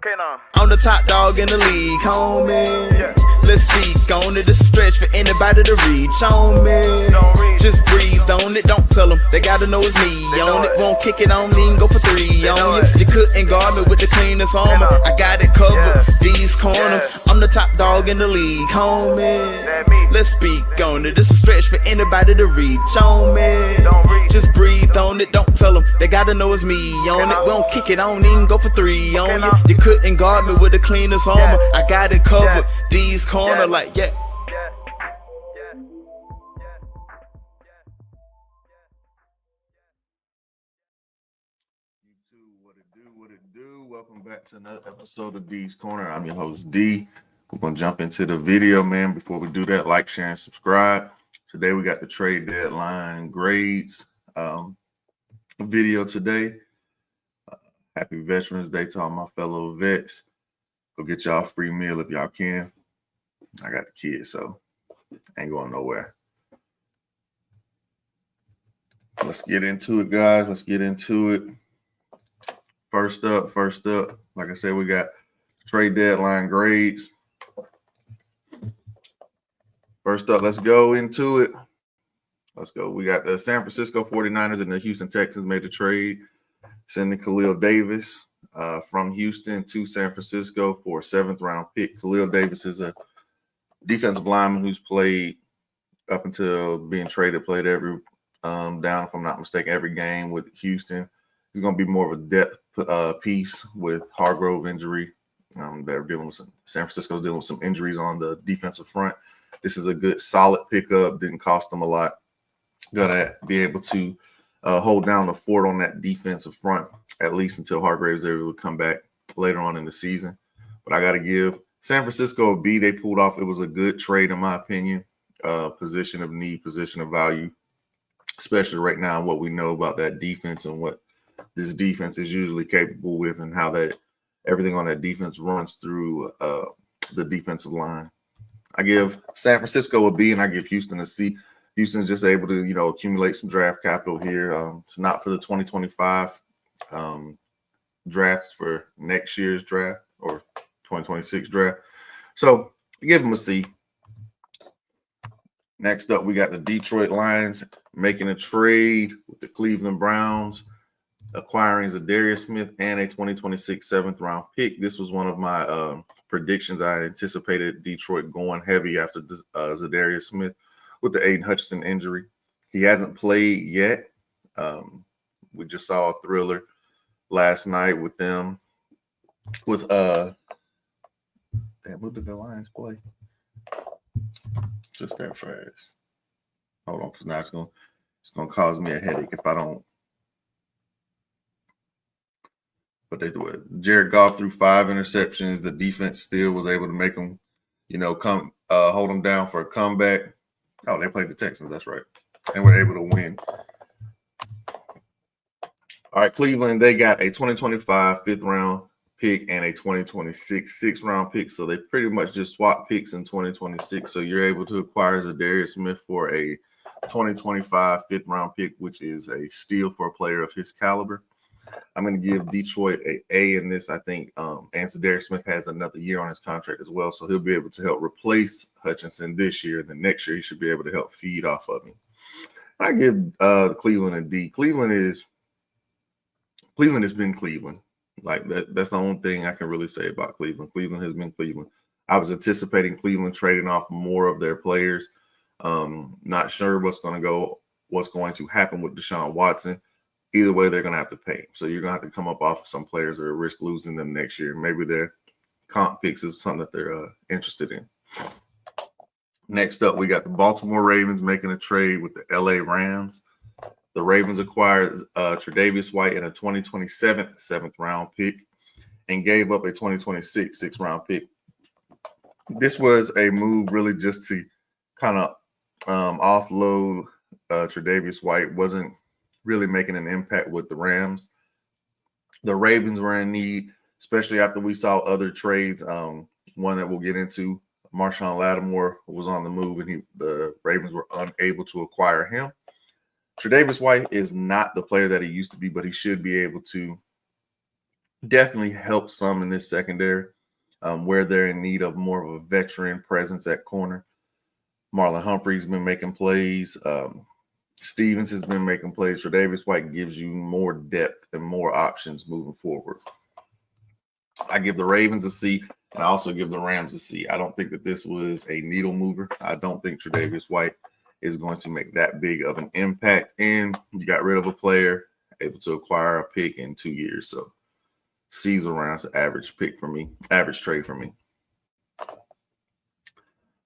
Okay, now. I'm the top dog in the league, homie. Yeah. Let's speak on it. This stretch for anybody to reach on me. Don't reach. Just breathe on it. Don't tell them. They gotta know it's me They know on it. it. Won't kick it on me and go for 3 They know on it. you. You couldn't guard me with the cleanest armor. know. I got it covered. Yeah. These corners. Yeah. I'm the top dog in the league, homie. That me. Let's speak on it. This is stretch for anybody to reach on me. Don't reach. Just breathe on it. Don't tell them. They gotta know it's me on it. now. We don't kick it on me and go for 3 on you. now. You couldn't guard me with the cleanest armor. Yeah. I got it covered. Yeah. These corner Yeah. like Yeah. What it do? Welcome back to another episode of D's Corner. I'm your host D. We're gonna jump into the video, man. Before we do that, like, share, and subscribe. Today we got the trade deadline grades video today. Happy Veterans Day to all my fellow vets. Go get y'all a free meal if y'all can. I got the kids, so ain't going nowhere. Let's get into it, guys. Let's get into it. First up, like I said, we got trade deadline grades. First up, let's go into it. Let's go. We got the San Francisco 49ers and the Houston Texans made a trade, sending Khalil Davis from Houston to San Francisco for a 7th-round pick. Khalil Davis is a defensive lineman who's played up until being traded, played every down, if I'm not mistaken, every game with Houston. He's going to be more of a depth piece with Hargrove injury. They're dealing with San Francisco's dealing with some injuries on the defensive front. This is a good, solid pickup. Didn't cost them a lot. Going to be able to hold down the fort on that defensive front, at least until Hargrave's able to come back later on in the season. But I got to give San Francisco a B. They pulled off. It was a good trade, in my opinion. Position of need, position of value, especially right now, what we know about that defense and what this defense is usually capable with, and how that everything on that defense runs through the defensive line. I give San Francisco a B, and I give Houston a C. Houston's just able to, accumulate some draft capital here. It's not for the 2025 drafts, for next year's draft or 2026 draft. So I give them a C. Next up, we got the Detroit Lions making a trade with the Cleveland Browns, acquiring Zadarius Smith and a 2026 7th-round pick. This was one of my predictions. I anticipated Detroit going heavy after Zadarius Smith with the Aiden Hutchinson injury. He hasn't played yet. We just saw a thriller last night with them. Who did the Lions play? Just that fast. Hold on, because now it's gonna cause me a headache if I don't. But they do it. Jared Goff threw 5 interceptions. The defense still was able to make them, come hold them down for a comeback. Oh, they played the Texans. That's right, and were able to win. All right, Cleveland. They got a 2025 5th-round pick and a 2026 6th-round pick. So they pretty much just swapped picks in 2026. So you're able to acquire Zadarius Smith for a 2025 5th-round pick, which is a steal for a player of his caliber. I'm going to give Detroit an A in this. I think and Zadarius Smith has another year on his contract as well, so he'll be able to help replace Hutchinson this year. And then next year, he should be able to help feed off of him. I give Cleveland a D. Cleveland has been Cleveland. Like that's the only thing I can really say about Cleveland. Cleveland has been Cleveland. I was anticipating Cleveland trading off more of their players. Not sure what's going to happen with Deshaun Watson. Either way, they're going to have to pay. So you're going to have to come up off of some players that are risk losing them next year. Maybe their comp picks is something that they're interested in. Next up, we got the Baltimore Ravens making a trade with the LA Rams. The Ravens acquired Tre'Davious White in a 2027 7th-round pick and gave up a 2026 6th-round pick. This was a move really just to kind of offload Tre'Davious White. Wasn't really making an impact with the Rams. The Ravens were in need, especially after we saw other trades. One that we'll get into, Marshawn Lattimore was on the move, and the Ravens were unable to acquire him. Tre'Davious White is not the player that he used to be, but he should be able to Definitely helps some in this secondary where they're in need of more of a veteran presence at corner. Marlon Humphrey's been making plays. Stevens has been making plays. Tre'Davious White gives you more depth and more options moving forward. I give the Ravens a C, and I also give the Rams a C. I don't think that this was a needle mover. I don't think Tre'Davious White is going to make that big of an impact. And you got rid of a player, able to acquire a pick in 2 years. So C's around average pick for me, average trade for me.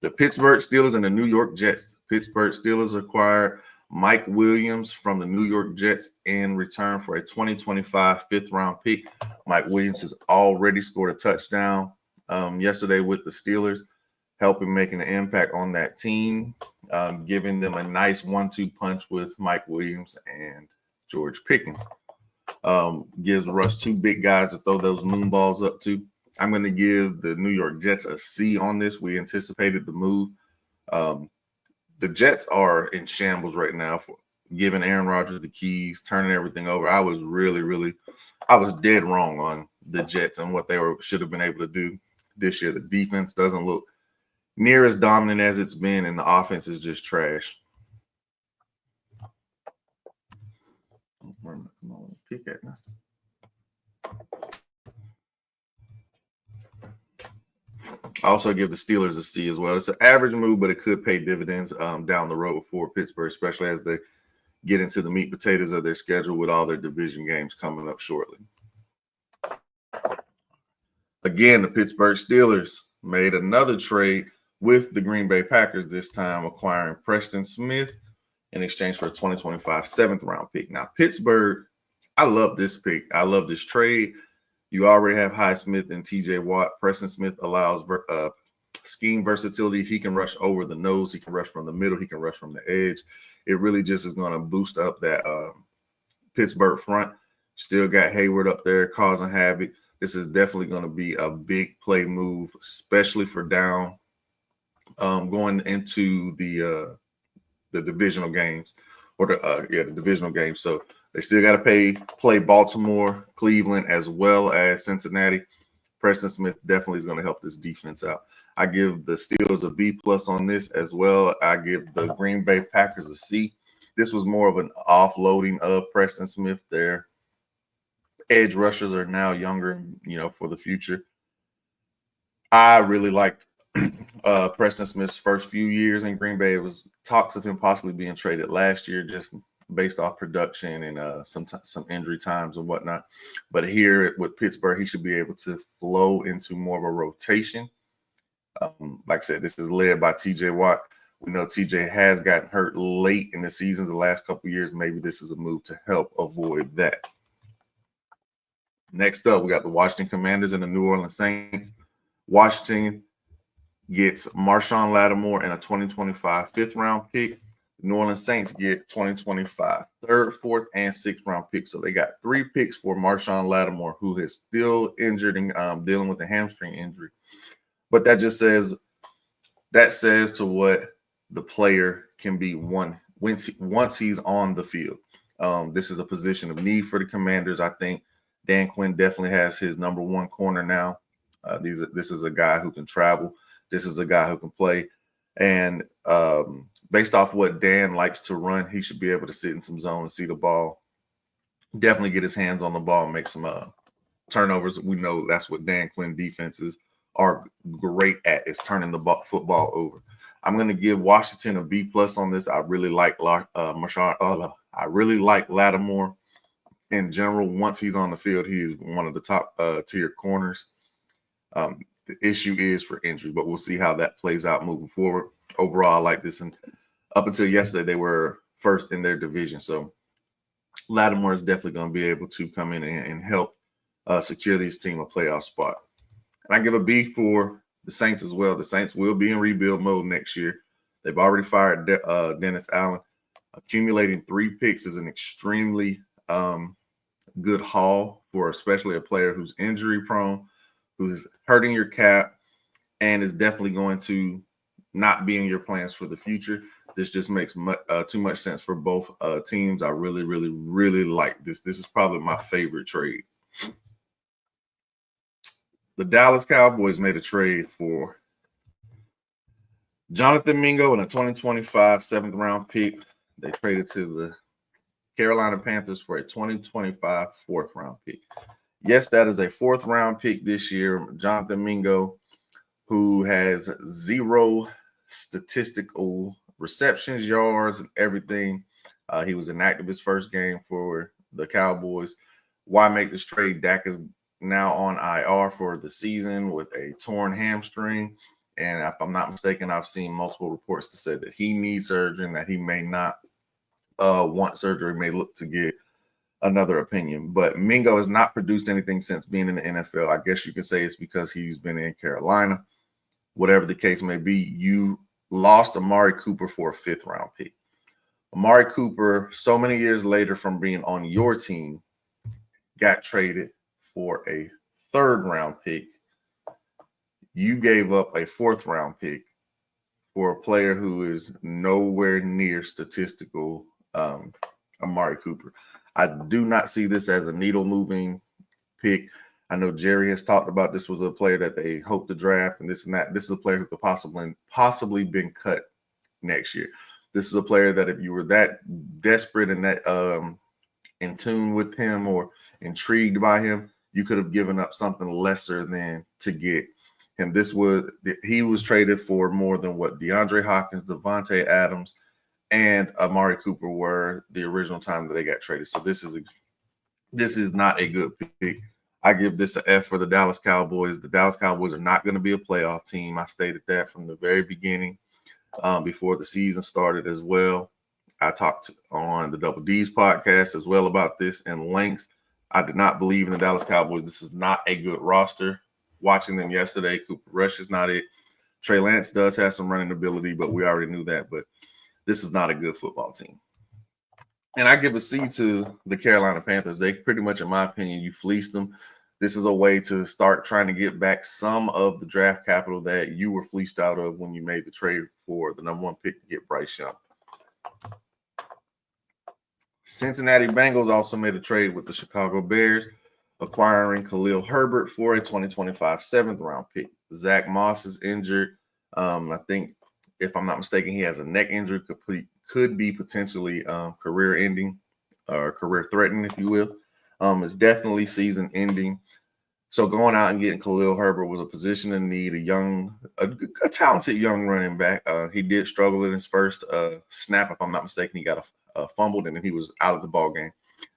The Pittsburgh Steelers and the New York Jets. Pittsburgh Steelers acquired Mike Williams from the New York Jets in return for a 2025 fifth-round pick. Mike Williams has already scored a touchdown yesterday with the Steelers, helping making an impact on that team, giving them a nice 1-2 punch with Mike Williams and George Pickens. Gives Russ two big guys to throw those moon balls up to. I'm going to give the New York Jets a C on this. We anticipated the move. The Jets are in shambles right now for giving Aaron Rodgers the keys, turning everything over. I was I was dead wrong on the Jets and what they should have been able to do this year. The defense doesn't look near as dominant as it's been, and the offense is just trash. Where am I going to pick at now? I also give the Steelers a C as well. It's an average move, but it could pay dividends down the road for Pittsburgh, especially as they get into the meat and potatoes of their schedule with all their division games coming up shortly. Again, the Pittsburgh Steelers made another trade with the Green Bay Packers, this time acquiring Preston Smith in exchange for a 2025 seventh-round pick. Now, Pittsburgh, I love this pick. I love this trade. You already have Highsmith and TJ Watt. Preston Smith allows scheme versatility. He can rush over the nose. He can rush from the middle. He can rush from the edge. It really just is going to boost up that Pittsburgh front. Still got Hayward up there causing havoc. This is definitely going to be a big play move, especially for down going into the divisional games or the divisional games. So they still got to play Baltimore, Cleveland, as well as Cincinnati. Preston Smith definitely is going to help this defense out. I give the Steelers a B+ on this as well. I give the Green Bay Packers a C. This was more of an offloading of Preston Smith. Their edge rushers are now younger, for the future. I really liked Preston Smith's first few years in Green Bay. It was talks of him possibly being traded last year, just based off production and some injury times and whatnot. But here with Pittsburgh, he should be able to flow into more of a rotation. Like I said, this is led by TJ Watt. We know TJ has gotten hurt late in the seasons the last couple of years. Maybe this is a move to help avoid that. Next up, we got the Washington Commanders and the New Orleans Saints. Washington gets Marshawn Lattimore and a 2025 fifth-round pick. The New Orleans Saints get 2025 third, fourth, and sixth-round picks. So they got 3 picks for Marshawn Lattimore, who is still injured and dealing with a hamstring injury. But that says to what the player can be once he's on the field. This is a position of need for the Commanders. I think Dan Quinn definitely has his number one corner now. This is a guy who can travel. This is a guy who can play. And based off what Dan likes to run, he should be able to sit in some zone and see the ball. Definitely get his hands on the ball and make some turnovers. We know that's what Dan Quinn defenses are great at, is turning the football over. I'm going to give Washington a B+ on this. I really like Marshawn. I really like Lattimore in general. Once he's on the field, he is one of the top tier corners. The issue is for injury, but we'll see how that plays out moving forward. Overall, I like this. And up until yesterday, they were first in their division. So Lattimore is definitely going to be able to come in and help secure this team a playoff spot. And I give a B for the Saints as well. The Saints will be in rebuild mode next year. They've already fired Dennis Allen. Accumulating 3 picks is an extremely good haul for especially a player who's injury prone, who's hurting your cap, and is definitely going to not be in your plans for the future. This just makes too much sense for both teams. I really, really, really like this. This is probably my favorite trade. The Dallas Cowboys made a trade for Jonathan Mingo and a 2025 7th-round pick. They traded to the Carolina Panthers for a 2025 4th-round pick. Yes, that is a 4th-round pick this year. Jonathan Mingo, who has 0 statistical receptions, yards, and everything. He was inactive his first game for the Cowboys. Why make this trade? Dak is now on IR for the season with a torn hamstring. And if I'm not mistaken, I've seen multiple reports to say that he needs surgery and that he may not want surgery, may look to get another opinion. But Mingo has not produced anything since being in the NFL. I guess you could say it's because he's been in Carolina. Whatever the case may be, you lost Amari Cooper for a 5th-round pick. Amari Cooper, so many years later from being on your team, got traded for a 3rd-round pick. You gave up a 4th-round pick for a player who is nowhere near statistical Amari Cooper. I do not see this as a needle-moving pick. I know Jerry has talked about this was a player that they hope to draft and this and that. This is a player who could possibly been cut next year. This is a player that if you were that desperate and that in tune with him or intrigued by him, you could have given up something lesser than to get him. He was traded for more than what DeAndre Hopkins, Devontae Adams, and Amari Cooper were the original time that they got traded. So this is not a good pick. I give this an F for the Dallas Cowboys. The Dallas Cowboys are not going to be a playoff team. I stated that from the very beginning, before the season started as well. I talked on the Double D's podcast as well about this in lengths. I did not believe in the Dallas Cowboys. This is not a good roster. Watching them yesterday, Cooper Rush is not it. Trey Lance does have some running ability, but we already knew that. But this is not a good football team. And I give a C to the Carolina Panthers. They pretty much, in my opinion, you fleeced them. This is a way to start trying to get back some of the draft capital that you were fleeced out of when you made the trade for the #1 pick to get Bryce Young. Cincinnati Bengals also made a trade with the Chicago Bears, acquiring Khalil Herbert for a 2025 7th-round pick. Zach Moss is injured. I think, if I'm not mistaken, he has a neck injury, could be potentially career-ending or career-threatening, if you will. It's definitely season-ending. So going out and getting Khalil Herbert was a position in need, a talented young running back. He did struggle in his first snap, if I'm not mistaken. He got a fumbled, and then he was out of the ball game.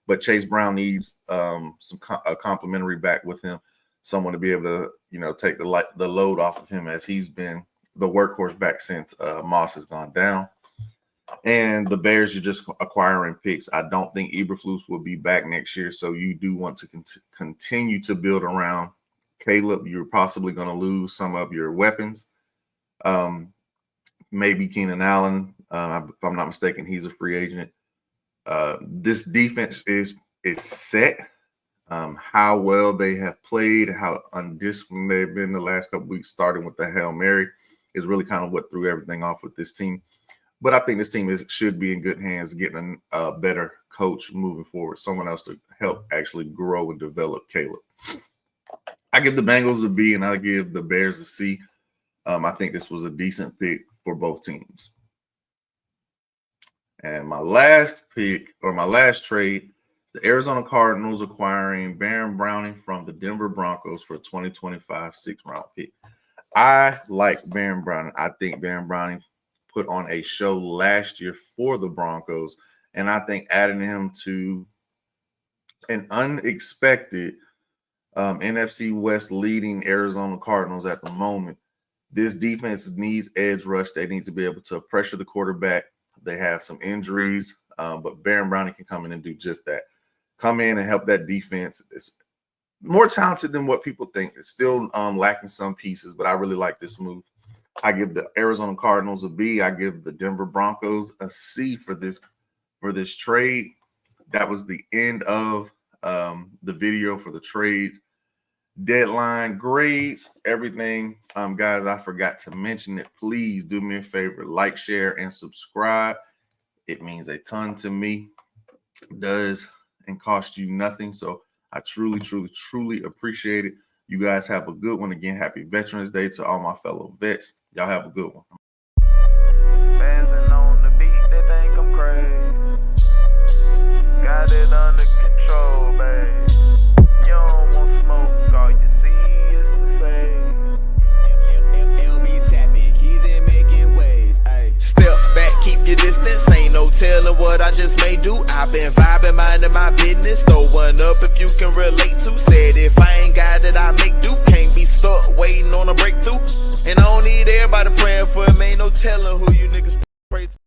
But Chase Brown needs a complimentary back with him, someone to be able to, take the load off of him, as he's been the workhorse back since Moss has gone down. And the Bears are just acquiring picks. I don't think Eberflus will be back next year, so you do want to continue to build around Caleb. You're possibly going to lose some of your weapons. Maybe Keenan Allen. If I'm not mistaken, he's a free agent. This defense is set. How well they have played, how undisciplined they've been the last couple weeks, starting with the Hail Mary, is really kind of what threw everything off with this team. But I think this team should be in good hands, getting a better coach moving forward, someone else to help actually grow and develop Caleb. I give the Bengals a B, and I give the Bears a C. I think this was a decent pick for both teams. And my last trade, the Arizona Cardinals acquiring Baron Browning from the Denver Broncos for a 2025 6th-round pick. I like Baron Browning. I think Baron Browning put on a show last year for the Broncos, and I think adding him to an unexpected NFC West leading Arizona Cardinals at the moment, this defense needs edge rush. They need to be able to pressure the quarterback. They have some injuries, but Baron Browning can come in and do just that. Come in and help that defense. It's more talented than what people think. It's still lacking some pieces, but I really like this move. I give the Arizona Cardinals a B. I give the Denver Broncos a C for this trade. That was the end of the video for the trades deadline, grades, everything. Guys, I forgot to mention it. Please do me a favor, like, share, and subscribe. It means a ton to me. It does and cost you nothing. So I truly, truly, truly appreciate it. You guys have a good one. Again, happy Veterans Day to all my fellow vets. Y'all have a good one. Spazzing on the beat, they think I'm crazy. Got it under control, babe. You don't want smoke, all you see is the same. LB tapping, keys in making waves. Ayy. Step back, keep your distance. Ain't no telling what I just may do. I been vibing, minding my business. Throw one up if you can relate to. Said if I ain't got it, I make do. Can't be stuck waiting on a breakthrough. And I don't need everybody praying for me. Ain't no telling who you niggas pray to.